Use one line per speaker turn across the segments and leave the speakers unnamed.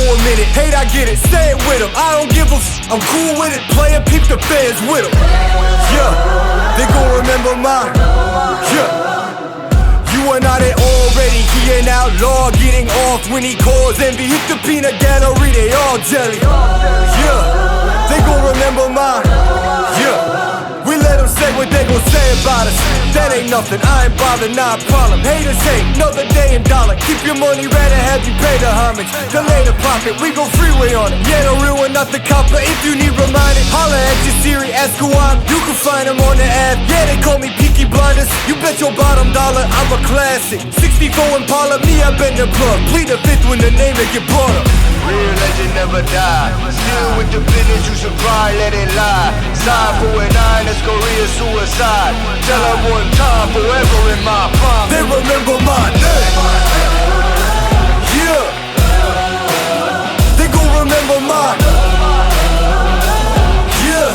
a minute. Hate, I get it, stay it with them. I don't give a f, I'm cool with it. Playin', peep the fans with them. Yeah, they gon' remember mine. Yeah. You are not it already, he an outlaw getting off when he calls envy. Hit the peanut gallery, they all jelly. Yeah, they gon' remember mine. Yeah, we let them say what they gon' say about us. That ain't nothing, I ain't bothered, not a problem. Haters hate, another day in dollar. Keep your money, rather have you pay the homage. Delay the profit, we go freeway on it. Yeah, no real one, not the copper. If you need reminded, holla at your Siri, ask who I'm. You can find them on the app. Yeah, they call me Peaky Blinders. You bet your bottom dollar, I'm a classic. 64 Impala, me, I bend the plug. Plead the fifth when the name it get brought up.
Real legend never die. Still with the business, you should cry, let it lie. Side 4-9, that's Korea suicide. Tell her one time, forever in my prime.
They remember my name. Yeah, they gon' remember mine. Yeah,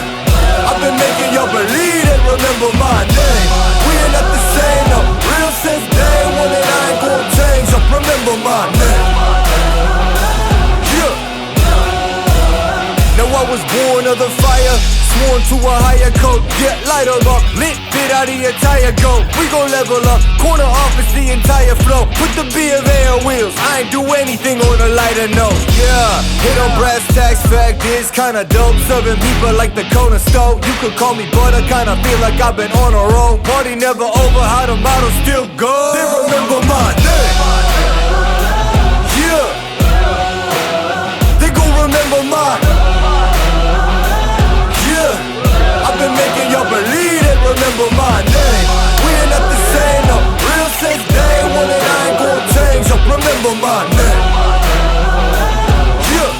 I've been making y'all believe they remember my name. We ain't not the same, no. Real since day one, and I ain't gon' change up. Remember my name. Now I was born of the fire, sworn to a higher code. Get light 'em up, lit bit out the entire go. We gon' level up, corner office the entire flow. Put the B of A on wheels, I ain't do anything on a lighter note. Yeah, hit on brass tacks, fact is kinda dope. Serving people like the corner stove. You could call me butter, kinda feel like I've been on a roll. Party never over, how the model still go. They remember my name. Yeah, they gon' remember mine. I've been making y'all believe they remember my name. We ain't not the same, no. Real since day one, and I ain't gon' change up. Remember my name. Yeah.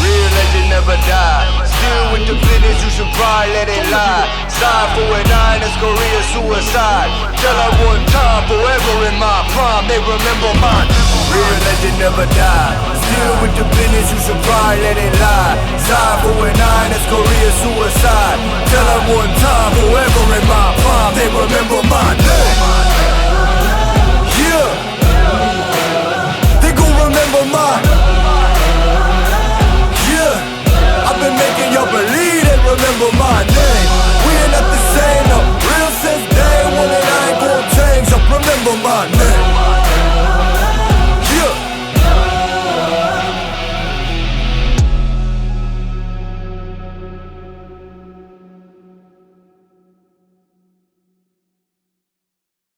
Real legend never die. Still with the business, you should probably let it lie. Side 4-9, that's Korea suicide. Tell her one time, forever in my prime. They remember mine. Real legend never die. Still with the business, you should probably let it lie. Side 4-9, that's Korea suicide. Tell her one